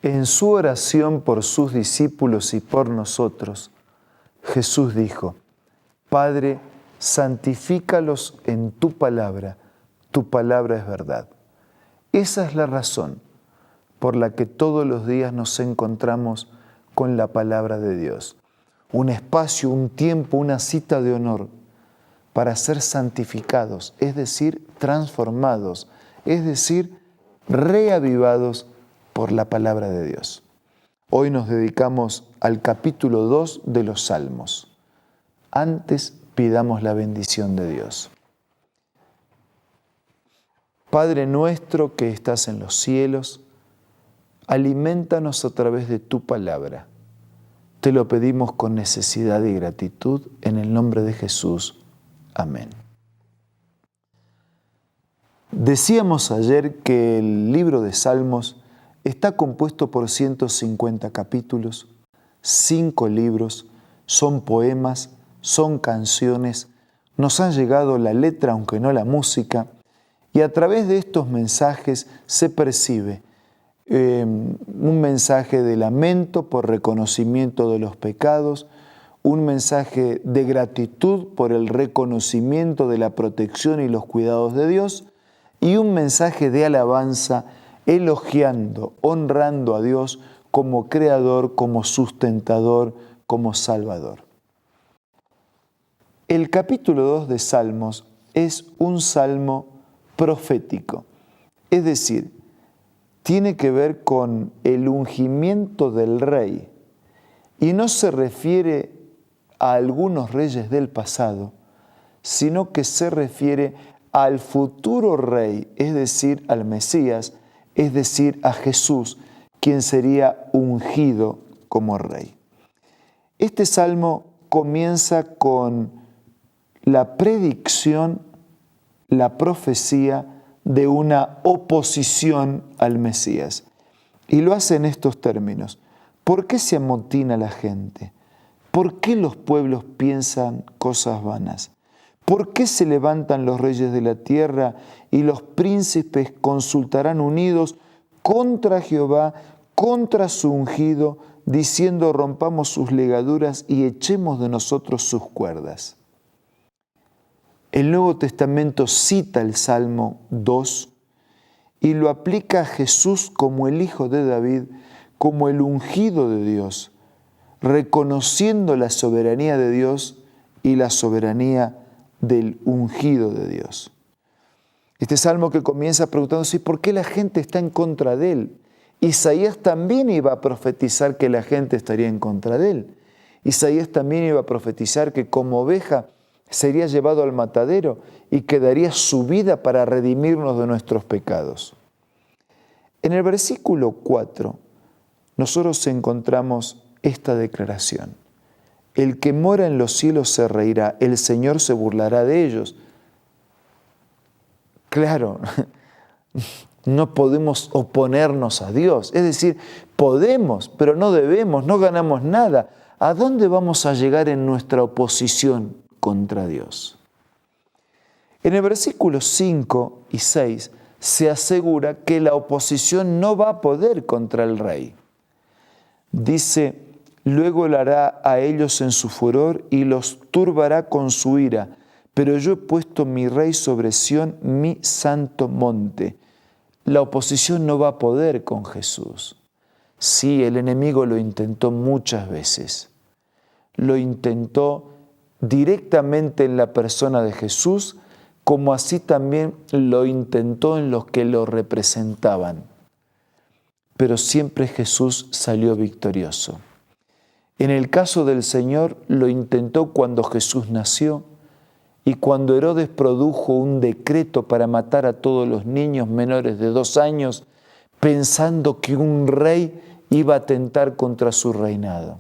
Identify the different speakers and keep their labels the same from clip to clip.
Speaker 1: En su oración por sus discípulos y por nosotros, Jesús dijo: Padre, santifícalos en tu palabra es verdad. Esa es la razón por la que todos los días nos encontramos con la palabra de Dios. Un espacio, un tiempo, una cita de honor para ser santificados, es decir, transformados, es decir, reavivados por la palabra de Dios. Hoy nos dedicamos al capítulo 2 de los Salmos. Antes pidamos la bendición de Dios. Padre nuestro que estás en los cielos, aliméntanos a través de tu palabra. Te lo pedimos con necesidad y gratitud en el nombre de Jesús. Amén. Decíamos ayer que el libro de Salmos está compuesto por 150 capítulos, 5 libros, son poemas, son canciones, nos han llegado la letra aunque no la música, y a través de estos mensajes se percibe un mensaje de lamento por reconocimiento de los pecados, un mensaje de gratitud por el reconocimiento de la protección y los cuidados de Dios, y un mensaje de alabanza elogiando, honrando a Dios como creador, como sustentador, como salvador. El capítulo 2 de Salmos es un salmo profético, es decir, tiene que ver con el ungimiento del rey y no se refiere a algunos reyes del pasado, sino que se refiere al futuro rey, es decir, al Mesías, es decir, a Jesús, quien sería ungido como rey. Este salmo comienza con la predicción, la profecía de una oposición al Mesías. Y lo hace en estos términos: ¿por qué se amotina la gente? ¿Por qué los pueblos piensan cosas vanas? ¿Por qué se levantan los reyes de la tierra y los príncipes consultarán unidos contra Jehová, contra su ungido, diciendo: rompamos sus ligaduras y echemos de nosotros sus cuerdas? El Nuevo Testamento cita el Salmo 2 y lo aplica a Jesús como el Hijo de David, como el ungido de Dios, reconociendo la soberanía de Dios y la soberanía del ungido de Dios. Este salmo que comienza preguntándose ¿por qué la gente está en contra de él? Isaías también iba a profetizar que la gente estaría en contra de él. Isaías también iba a profetizar que como oveja sería llevado al matadero y que daría su vida para redimirnos de nuestros pecados. En el versículo 4 nosotros encontramos esta declaración: el que mora en los cielos se reirá, el Señor se burlará de ellos. Claro, no podemos oponernos a Dios, es decir, podemos, pero no debemos, no ganamos nada. ¿A dónde vamos a llegar en nuestra oposición contra Dios? En el versículo 5 y 6 se asegura que la oposición no va a poder contra el rey. Dice: luego lo hará a ellos en su furor y los turbará con su ira. Pero yo he puesto mi rey sobre Sión, mi santo monte. La oposición no va a poder con Jesús. Sí, el enemigo lo intentó muchas veces. Lo intentó directamente en la persona de Jesús, como así también lo intentó en los que lo representaban. Pero siempre Jesús salió victorioso. En el caso del Señor lo intentó cuando Jesús nació y cuando Herodes produjo un decreto para matar a todos los niños menores de 2 años, pensando que un rey iba a atentar contra su reinado.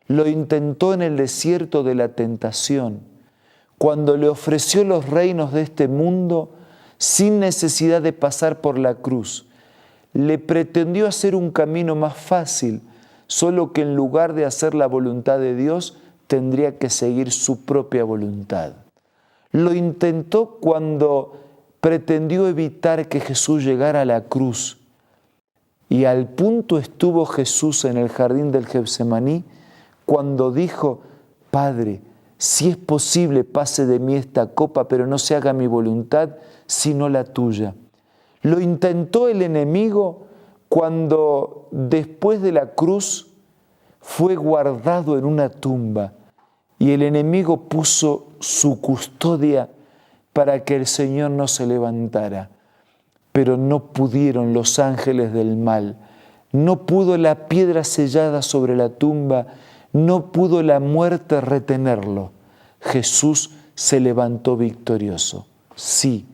Speaker 1: Lo intentó en el desierto de la tentación, cuando le ofreció los reinos de este mundo sin necesidad de pasar por la cruz. Le pretendió hacer un camino más fácil, solo que en lugar de hacer la voluntad de Dios, tendría que seguir su propia voluntad. Lo intentó cuando pretendió evitar que Jesús llegara a la cruz, Y al punto estuvo Jesús en el jardín del Getsemaní cuando dijo: Padre, si es posible, pase de mí esta copa, pero no se haga mi voluntad, sino la tuya. Lo intentó el enemigo cuando después de la cruz fue guardado en una tumba y el enemigo puso su custodia para que el Señor no se levantara. Pero no pudieron los ángeles del mal, no pudo la piedra sellada sobre la tumba, no pudo la muerte retenerlo. Jesús se levantó victorioso. Sí,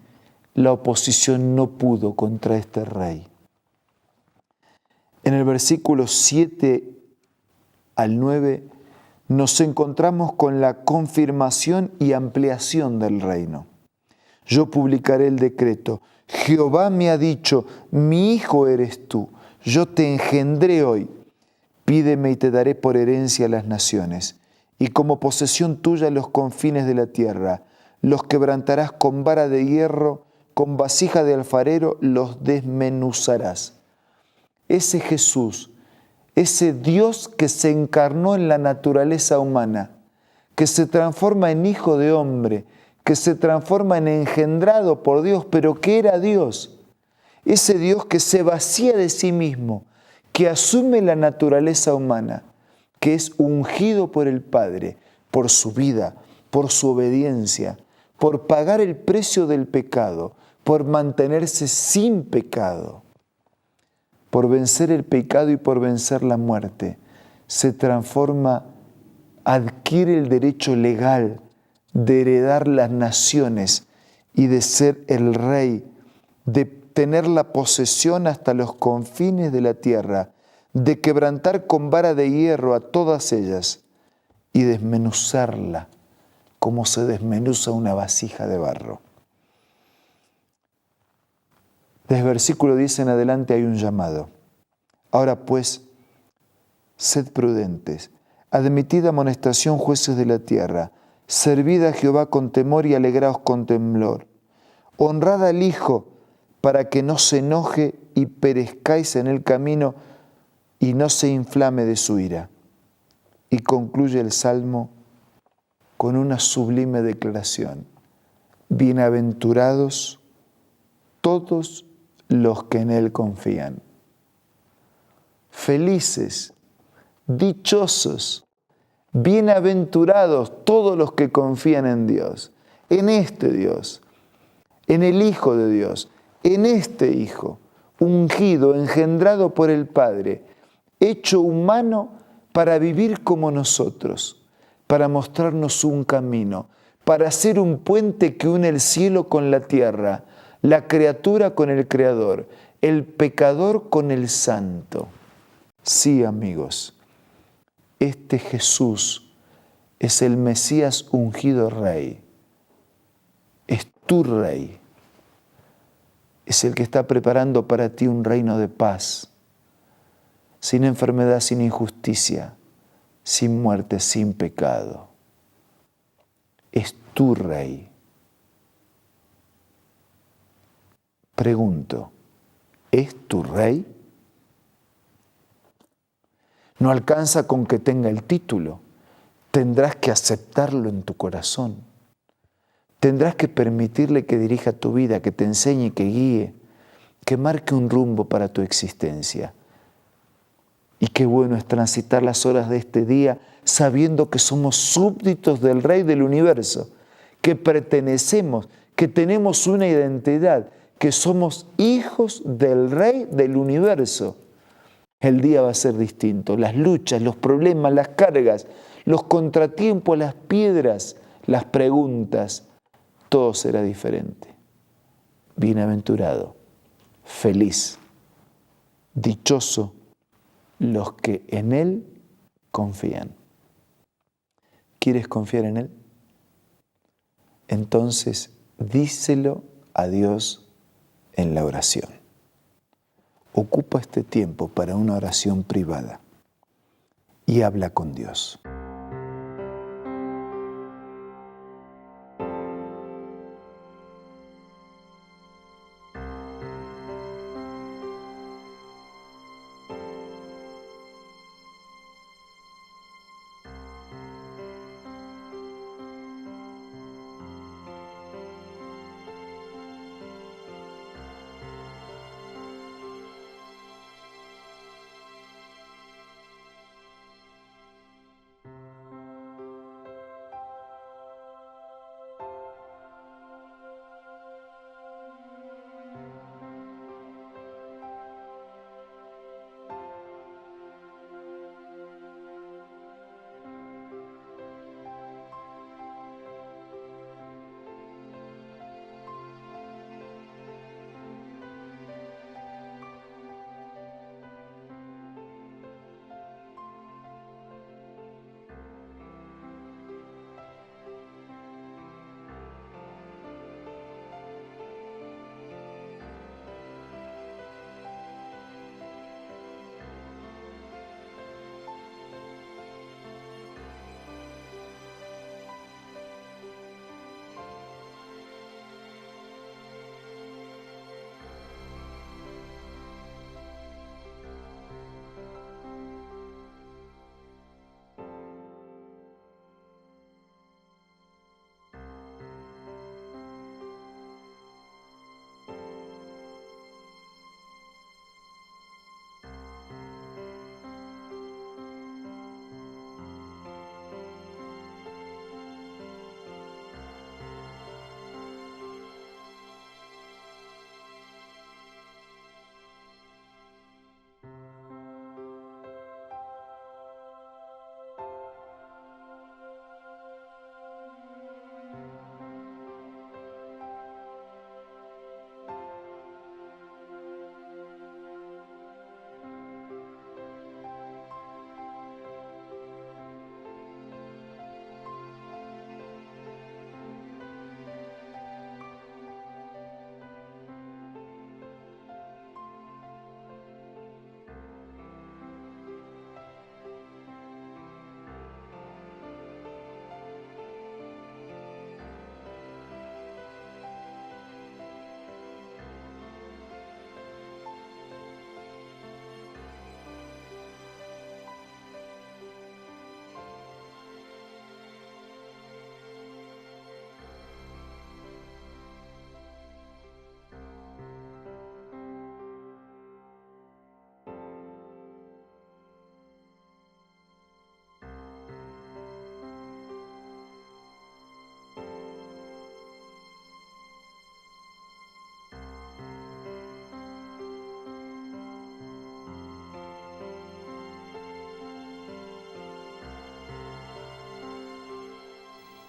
Speaker 1: la oposición no pudo contra este rey. En el versículo 7 al 9 nos encontramos con la confirmación y ampliación del reino. Yo publicaré el decreto. Jehová me ha dicho: mi hijo eres tú, yo te engendré hoy. Pídeme y te daré por herencia a las naciones, y como posesión tuya los confines de la tierra. Los quebrantarás con vara de hierro, con vasija de alfarero los desmenuzarás. Ese Jesús, ese Dios que se encarnó en la naturaleza humana, que se transforma en hijo de hombre, que se transforma en engendrado por Dios, pero que era Dios. Ese Dios que se vacía de sí mismo, que asume la naturaleza humana, que es ungido por el Padre, por su vida, por su obediencia, por pagar el precio del pecado, por mantenerse sin pecado, por vencer el pecado y por vencer la muerte, se transforma, adquiere el derecho legal de heredar las naciones y de ser el rey, de tener la posesión hasta los confines de la tierra, de quebrantar con vara de hierro a todas ellas y desmenuzarla como se desmenuza una vasija de barro. Desde el versículo 10 en adelante hay un llamado. Ahora pues, sed prudentes, admitid amonestación, jueces de la tierra, servid a Jehová con temor y alegraos con temblor. Honrad al Hijo para que no se enoje y perezcáis en el camino y no se inflame de su ira. Y concluye el Salmo con una sublime declaración. Bienaventurados todos los que en Él confían. Felices, dichosos, bienaventurados todos los que confían en Dios, en este Dios, en el Hijo de Dios, en este Hijo, ungido, engendrado por el Padre, hecho humano para vivir como nosotros, para mostrarnos un camino, para ser un puente que une el cielo con la tierra, la criatura con el Creador, el pecador con el santo. Sí, amigos, este Jesús es el Mesías ungido Rey. Es tu Rey. Es el que está preparando para ti un reino de paz, sin enfermedad, sin injusticia, sin muerte, sin pecado. Es tu Rey. Pregunto, ¿es tu Rey? No alcanza con que tenga el título. Tendrás que aceptarlo en tu corazón. Tendrás que permitirle que dirija tu vida, que te enseñe, que guíe, que marque un rumbo para tu existencia. Y qué bueno es transitar las horas de este día sabiendo que somos súbditos del Rey del universo, que pertenecemos, que tenemos una identidad, que somos hijos del Rey del universo. El día va a ser distinto. Las luchas, los problemas, las cargas, los contratiempos, las piedras, las preguntas, todo será diferente. Bienaventurado, feliz, dichoso los que en Él confían. ¿Quieres confiar en Él? Entonces díselo a Dios en la oración. Ocupa este tiempo para una oración privada y habla con Dios.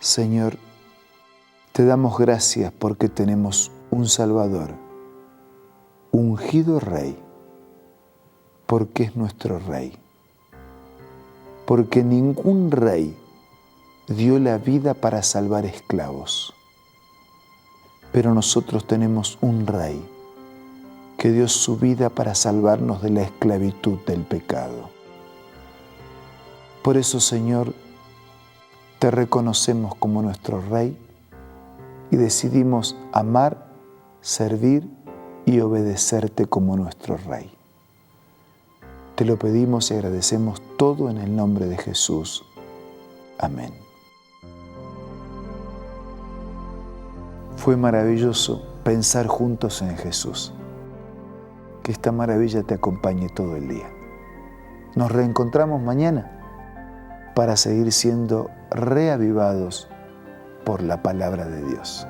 Speaker 1: Señor, te damos gracias porque tenemos un Salvador, ungido Rey, porque es nuestro Rey. Porque ningún rey dio la vida para salvar esclavos. Pero nosotros tenemos un Rey que dio su vida para salvarnos de la esclavitud del pecado. Por eso, Señor, te reconocemos como nuestro Rey y decidimos amar, servir y obedecerte como nuestro Rey. Te lo pedimos y agradecemos todo en el nombre de Jesús. Amén. Fue maravilloso pensar juntos en Jesús. Que esta maravilla te acompañe todo el día. Nos reencontramos mañana para seguir siendo reavivados por la palabra de Dios.